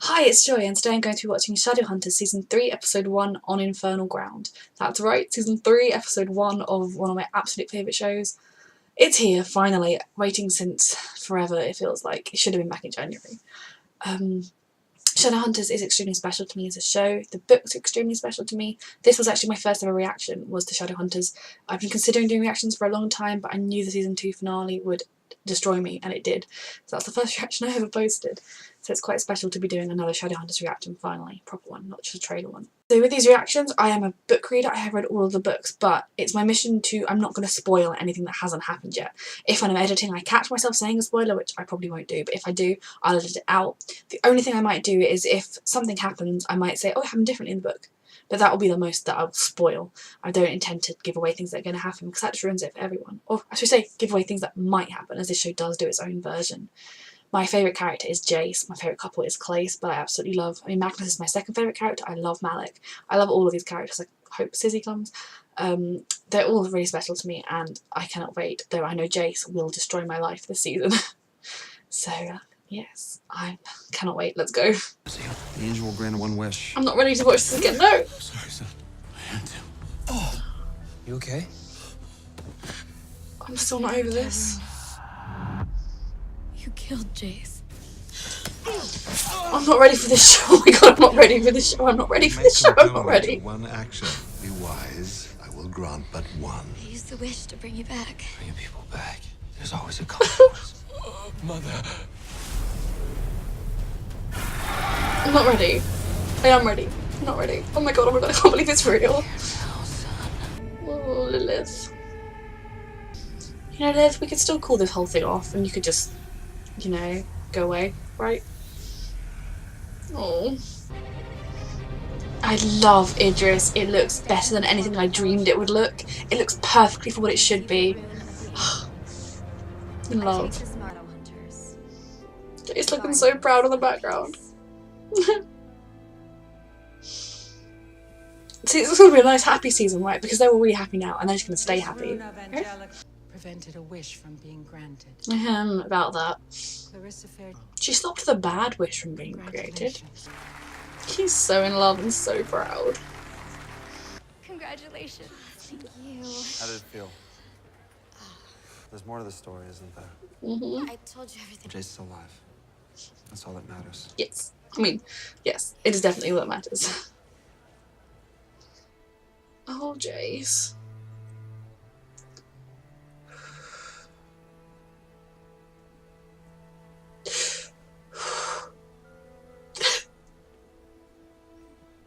Hi, it's Joy, and today I'm going to be watching Shadowhunters Season 3, Episode 1 on Infernal Ground. That's right, Season 3, Episode 1 of one of my absolute favourite shows. It's here, finally, waiting since forever, it feels like. It should have been back in January. Shadowhunters is extremely special to me as a show. The book's extremely special to me. This was actually my first ever reaction, was to Shadowhunters. I've been considering doing reactions for a long time, but I knew the Season 2 finale would destroy me, and it did. So that's the first reaction I ever posted. So it's quite special to be doing another Shadowhunters reaction finally, proper one, not just a trailer one. So with these reactions, I am a book reader, I have read all of the books, but it's my mission to, I'm not going to spoil anything that hasn't happened yet. If I'm editing, I catch myself saying a spoiler, which I probably won't do, but if I do, I'll edit it out. The only thing I might do is if something happens, I might say, oh, it happened differently in the book. But that will be the most that I'll spoil. I don't intend to give away things that are going to happen, because that just ruins it for everyone. Or I should say, give away things that might happen, as this show does do its own version. My favourite character is Jace, my favourite couple is CLACE, but I absolutely love, Magnus is my second favourite character, I love Malec. I love all of these characters, I hope Izzy comes. They're all really special to me, and I cannot wait, though I know Jace will destroy my life this season. So, yes, I cannot wait, let's go. The angel will grant one wish. I'm not ready to watch this again, no! Sorry, son. I had to. Oh! You okay? I'm still not over this. You killed Jace. I'm not ready for this show. Oh my god, I'm not ready for this show. I'm not ready for this show. I'm not ready. One action. Be wise. I will grant but one. I used the wish to bring you back. Bringing people back. There's always a consequence. Mother. I'm not ready. I am ready. I'm not ready. Oh my god, I can't believe it's real. Oh, Lilith. You know, Lilith, we could still call this whole thing off and you could just, you know, go away, right? Oh. I love Idris. It looks better than anything I dreamed it would look. It looks perfectly for what it should be. In love. He's looking so proud in the background. See, this is going to be a nice happy season, right? Because they're all really happy now and they're just going to stay happy. Okay? Prevented a wish from being granted. About that. She stopped the bad wish from being created. He's so in love and so proud. Congratulations. Thank you. How did it feel? There's more to the story, isn't there? I told you everything. Jace is alive. That's all that matters. Yes. I mean, yes. It is definitely all that matters. Oh, Jace.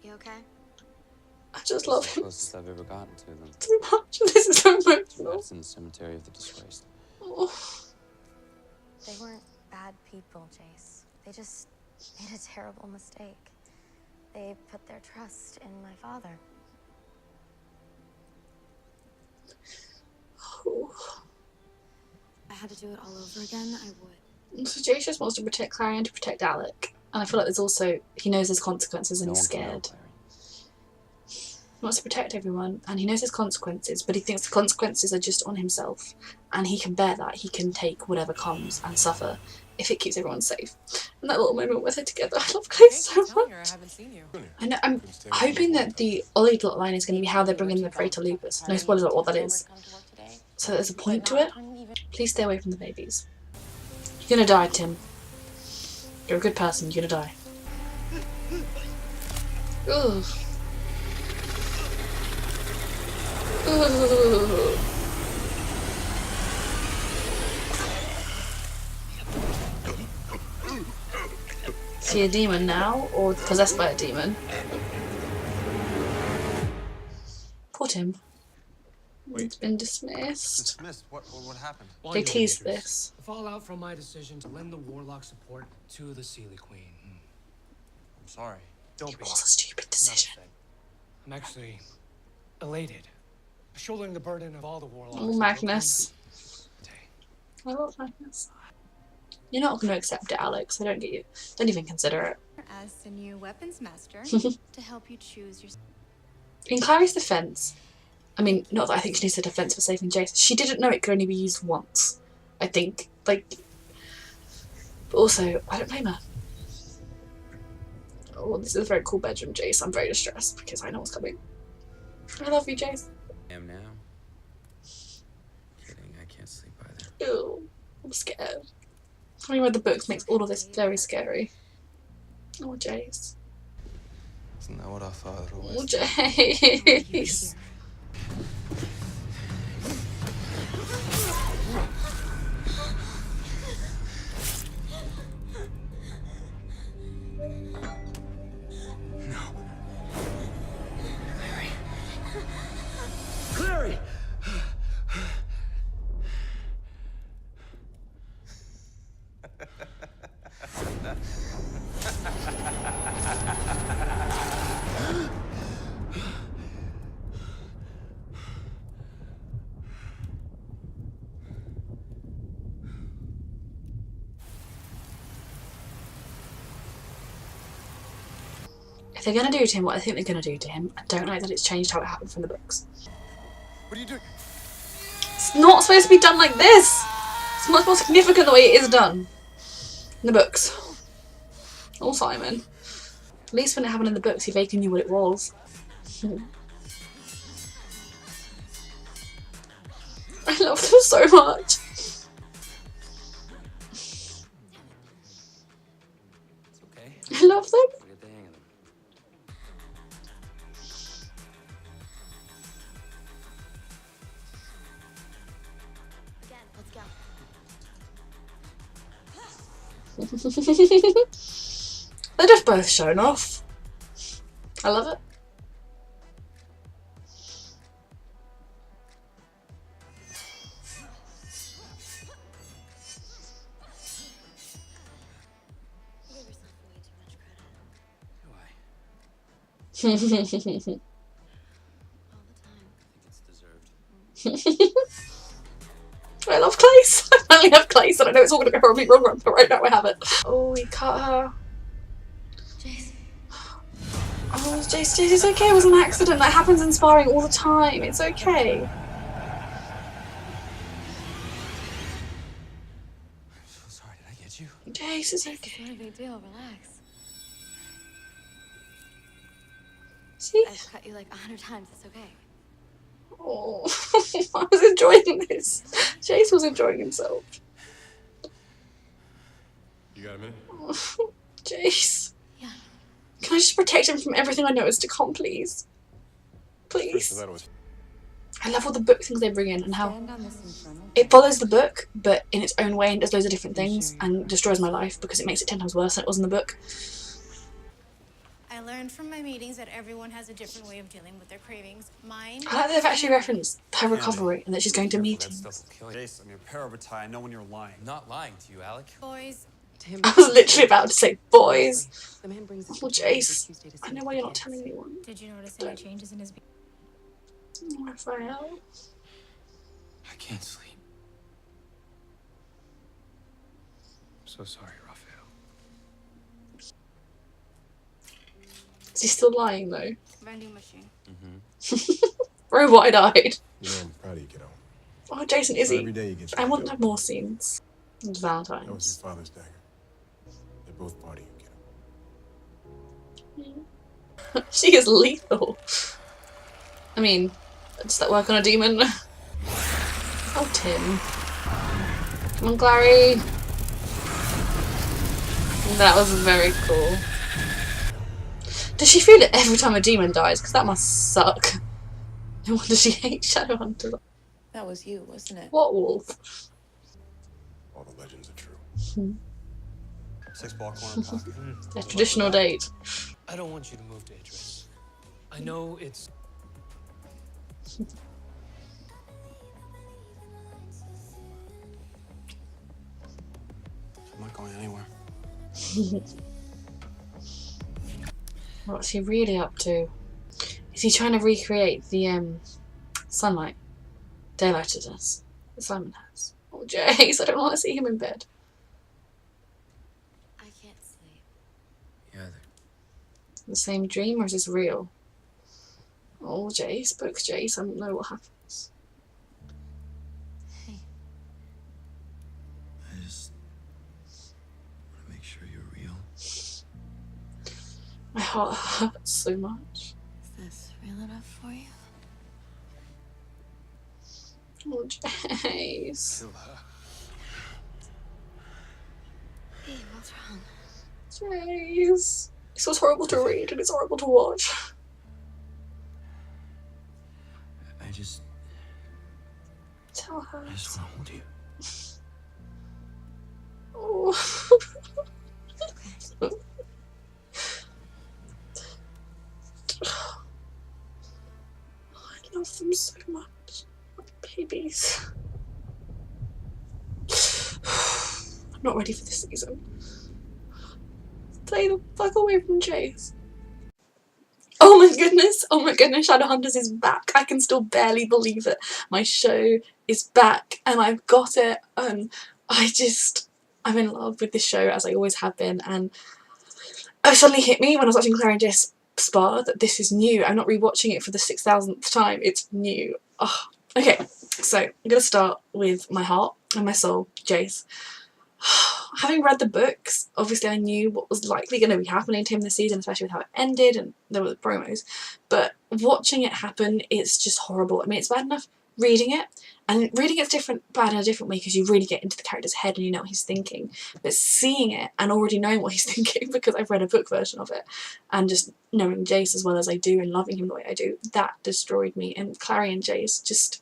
You okay? I just love him Closest I've ever gotten to them. so much. This is so emotional. That's in the cemetery of the disgraced. Oh. They weren't bad people, Jace. They just made a terrible mistake. They put their trust in my father. Oh. If I had to do it all over again, I would. So Jace just wants to protect Clary and to protect Alec. And I feel like there's also, he knows there's consequences and he's scared. He wants to protect everyone and he knows there's consequences, but he thinks the consequences are just on himself. And he can bear that. He can take whatever comes and suffer if it keeps everyone safe. And that little moment with her together, I love Clace so much. I know, I'm hoping that the Ollie plotline is going to be how they're bringing the prey to lupus. No spoilers about what that is. So there's a point to it. Please stay away from the babies. You're gonna die, Tim. You're a good person, you're gonna die. Ugh. Ugh. Is he a demon now, or possessed by a demon? Poor Tim. It's been dismissed. Dismissed? What happened? They teased this. The fallout from my decision to lend the warlock support to the Sealy Queen. I'm sorry. Don't be. It was a stupid decision. I'm actually elated. Shouldering the burden of all the warlocks. Oh, Magnus. I love Magnus. You're not going to accept it, Alex. I don't get you. Don't even consider it. As the new weapons master to help you choose your. In Clary's defense, I mean, not that I think she needs a defense for saving Jace. She didn't know it could only be used once. I think, like, but also, I don't blame her. Oh, this is a very cool bedroom, Jace. I'm very distressed because I know what's coming. I love you, Jace. I am now. Kidding, I can't sleep either. Ew, I'm scared. Having read the books makes all of this very scary. Oh, Jace. Isn't that what our father Oh, always did? Jace. Clary! If they're gonna do to him what I think they're gonna do to him, I don't like that it's changed how it happened from the books. What are you doing? It's not supposed to be done like this! It's much more significant the way it is done in the books. Oh, Simon. At least when it happened in the books, he vaguely knew what it was. I love them so much. It's okay. I love them. We'll get the hang of them. Again, let's go. They're just both shown off. I love it. You give yourself way too much credit. Do I? All the time. I think it's deserved. I love Clace. I finally have Clace, and I know it's all going to go horribly wrong, but right now I have it. Oh, he cut her. Jace. Oh, Jace, it's okay. It was an accident. That happens in sparring all the time. It's okay. I'm so sorry, did I get you? Jace, it's It's okay. not a big deal. Relax. See? I've cut you like 100 times. It's okay. Oh, I was enjoying this. Jace was enjoying himself. You got a minute? Oh, Jace. Yeah. Can I just protect him from everything I noticed to come, please? Please. I love all the book things they bring in and how Stand on this Infernal. it follows the book, but in its own way and does loads of different things and destroys my life because it makes it 10 times worse than it was in the book. I learned from my meetings that everyone has a different way of dealing with their cravings. Mine. I like that they've actually referenced her recovery and that she's going to meetings. That stuff will kill you. Jace, I'm your parabatai. I know when you're lying. I'm not lying to you, Alec. Boys. I was literally about to say, boys. Oh, Jace. I know why you're not telling anyone. Did you notice any changes in his behavior? Oh, Raphael. I can't sleep. I'm so sorry, Raphael. Is he still lying though? Vending machine. Bro, wide eyed. Yeah, I'm proud of you, kiddo. Oh, Jason, Every Izzy. day you get I want your to have more scenes. It's That was Valentine's. your father's dagger. They're both part of you, kiddo. She is lethal. I mean, does that work on a demon? Oh, Tim. Come on, Clary. That was very cool. Does she feel it every time a demon dies? Because that must suck. No wonder she hates Shadowhunters. That was you, wasn't it? What wolf? All the legends are true. 6 ball corner pocket. Their traditional date. I don't want you to move to Idris. I know it's... I'm not going anywhere. What's he really up to? Is he trying to recreate the sunlight, daylightedness that Simon has? Oh, Jace, I don't want to see him in bed. I can't sleep. Yeah, The same dream, or is this real? Oh, Jace, books Jace, I don't know what happens. Hey. I just want to make sure you're real. My heart hurts so much. Is this real enough for you? Oh, Jace. Kill her. Hey, what's wrong? Jace. This was horrible to read and it's horrible to watch. I just Tell her. want to hold you. Oh. I love them so much. Babies. I'm not ready for this season. Stay the fuck away from Jace. Oh my goodness, Shadowhunters is back. I can still barely believe it. My show is back and I've got it, and I'm in love with this show as I always have been, and it suddenly hit me when I was watching Claire and Jace spar that this is new. I'm not rewatching it for the 6,000th time, it's new. Oh. Okay, so I'm going to start with my heart and my soul, Jace. Having read the books, obviously I knew what was likely going to be happening to him this season, especially with how it ended and there were the promos, but watching it happen, it's just horrible. I mean, it's bad enough reading it, and reading it's bad in a different way because you really get into the character's head and you know what he's thinking, but seeing it and already knowing what he's thinking because I've read a book version of it, and just knowing Jace as well as I do and loving him the way I do, that destroyed me. And Clary and Jace just...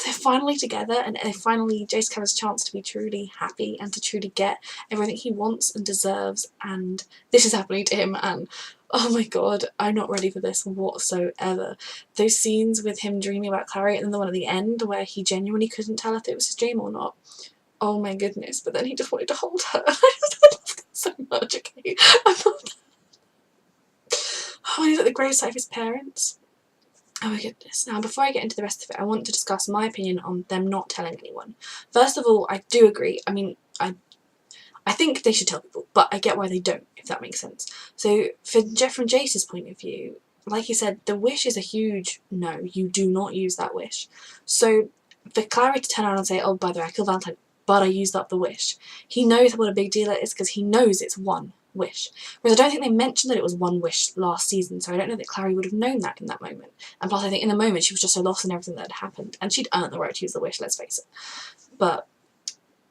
they're finally together, and finally Jace has a chance to be truly happy and to truly get everything he wants and deserves, and this is happening to him, and oh my god, I'm not ready for this whatsoever. Those scenes with him dreaming about Clary and then the one at the end where he genuinely couldn't tell if it was his dream or not. Oh my goodness, but then he just wanted to hold her. I love that so much, okay? I love that. Oh, he's at the gravesite of his parents. Oh my goodness. Now, before I get into the rest of it, I want to discuss my opinion on them not telling anyone. First of all, I do agree. I mean, I think they should tell people, but I get why they don't, if that makes sense. So, from Jace's point of view, like he said, the wish is a huge no. You do not use that wish. So, for Clary to turn around and say, oh, by the way, I killed Valentine, but I used up the wish, he knows what a big deal it is because he knows it's one wish. Whereas I don't think they mentioned that it was one wish last season, so I don't know that Clary would have known that in that moment. And plus I think in the moment she was just so lost in everything that had happened, and she'd earned the right to use the wish, let's face it. But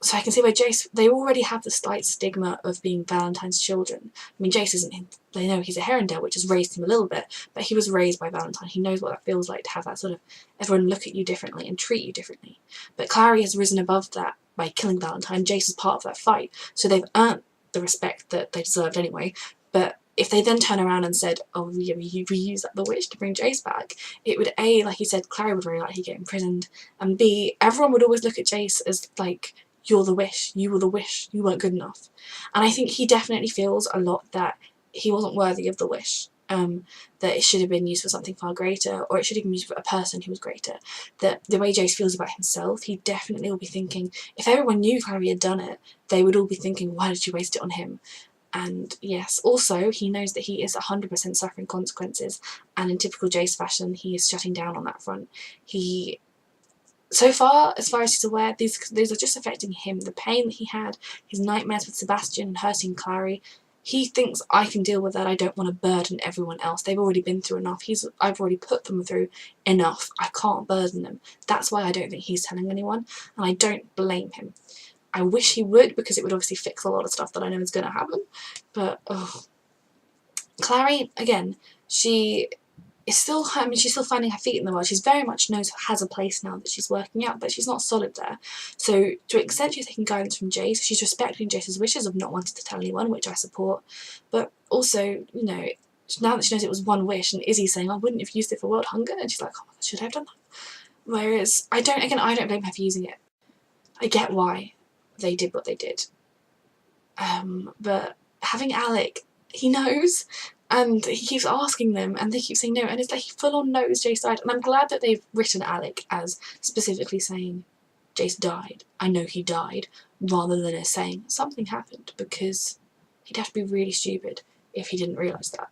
so I can see why Jace, they already have the slight stigma of being Valentine's children. I mean, Jace isn't, they know he's a Herondale, which has raised him a little bit, but he was raised by Valentine. He knows what that feels like to have that sort of everyone look at you differently and treat you differently. But Clary has risen above that by killing Valentine. Jace is part of that fight, so they've earned the respect that they deserved anyway. But if they then turn around and said, oh, we use the wish to bring Jace back, it would A, like he said, Clary would very likely get imprisoned, and B, everyone would always look at Jace as like, you're the wish, you were the wish, you weren't good enough. And I think he definitely feels a lot that he wasn't worthy of the wish, that it should have been used for something far greater, or it should have been used for a person who was greater. That the way Jace feels about himself, he definitely will be thinking, if everyone knew Clary had done it, they would all be thinking, why did you waste it on him? And yes, also he knows that he is 100% suffering consequences, and in typical Jace fashion, he is shutting down on that front. So far as he's aware, these are just affecting him. The pain that he had, his nightmares with Sebastian and hurting Clary, he thinks, I can deal with that, I don't want to burden everyone else. They've already been through enough. I've already put them through enough. I can't burden them. That's why I don't think he's telling anyone, and I don't blame him. I wish he would, because it would obviously fix a lot of stuff that I know is going to happen. But, Clary, again, she's still finding her feet in the world. She's very much has a place now that she's working out, but she's not solid there. So to an extent she's taking guidance from Jace. She's respecting Jace's wishes of not wanting to tell anyone, which I support. But also, you know, now that she knows it was one wish, and Izzy's saying, I wouldn't have used it for world hunger, and she's like, oh my god, should I have done that? Whereas I don't blame her for using it. I get why they did what they did. But having Alec, he knows, and he keeps asking them, and they keep saying no, and it's like he full on knows Jace died. And I'm glad that they've written Alec as specifically saying Jace died, I know he died, rather than as saying something happened, because he'd have to be really stupid if he didn't realise that.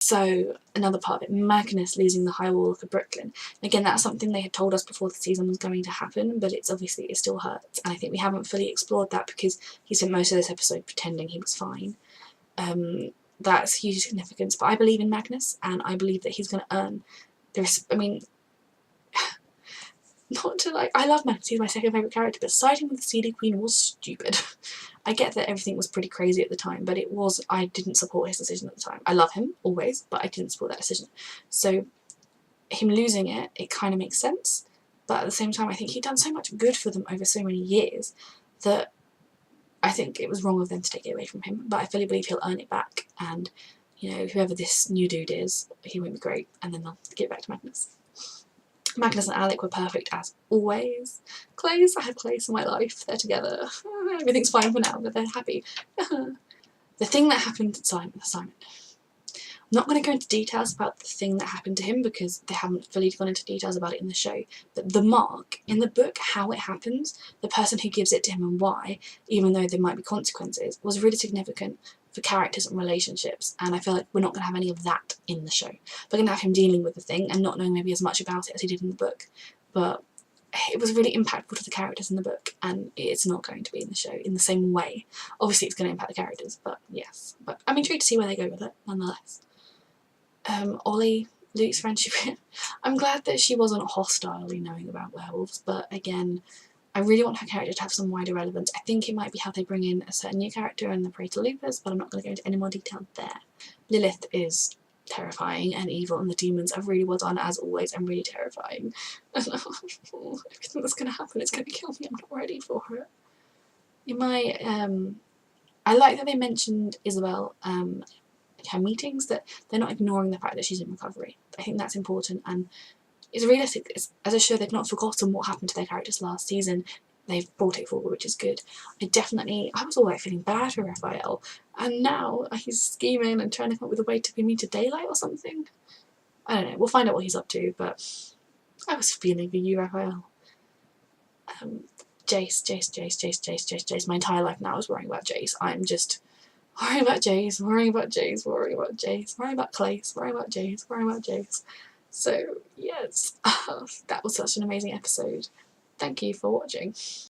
So another part of it, Magnus losing the High Wall of Brooklyn. Again, that's something they had told us before the season was going to happen, but it's obviously, it still hurts. And I think we haven't fully explored that because he spent most of this episode pretending he was fine. That's huge significance. But I believe in Magnus, and I believe that he's going to earn this. I mean, not to like, I love Magnus, he's my second favourite character, but siding with the CD Queen was stupid. I get that everything was pretty crazy at the time, but it was, I didn't support his decision at the time. I love him, always, but I didn't support that decision. So, him losing it, it kind of makes sense, but at the same time I think he'd done so much good for them over so many years that I think it was wrong of them to take it away from him, but I fully believe he'll earn it back, and, you know, whoever this new dude is, he won't be great, and then they'll give it back to Magnus. Magnus and Alec were perfect as always. CLACE, I have CLACE in my life, they're together. Everything's fine for now, but they're happy. The thing that happened to Simon. I'm not going to go into details about the thing that happened to him because they haven't fully gone into details about it in the show, but the mark, in the book, how it happens, the person who gives it to him and why, even though there might be consequences, was really significant for characters and relationships, and I feel like we're not going to have any of that in the show. We're going to have him dealing with the thing and not knowing maybe as much about it as he did in the book, but it was really impactful to the characters in the book, and it's not going to be in the show in the same way. Obviously it's going to impact the characters, but yes. But I'm intrigued to see where they go with it, nonetheless. Ollie, Luke's friendship, I'm glad that she wasn't hostilely knowing about werewolves, but again, I really want her character to have some wider relevance. I think it might be how they bring in a certain new character in the Praetor Lupus, but I'm not going to go into any more detail there. Lilith is terrifying and evil, and the demons are really well done as always, and really terrifying. And everything that's going to happen, it's going to kill me. I'm not ready for it. You might, I like that they mentioned Isabel, her meetings, that they're not ignoring the fact that she's in recovery. I think that's important, and it's realistic. As a show, they've not forgotten what happened to their characters last season. They've brought it forward, which is good. I was always feeling bad for Raphael, and now he's scheming and trying to come up with a way to bring me to daylight or something. I don't know, we'll find out what he's up to, but I was feeling for you, Raphael. Jace. My entire life now is worrying about Jace. I'm just worrying about Jace, worrying about Jace, worrying about Jace, worrying about CLACE, worrying about Jace, worrying about Jace. So, yes, that was such an amazing episode. Thank you for watching.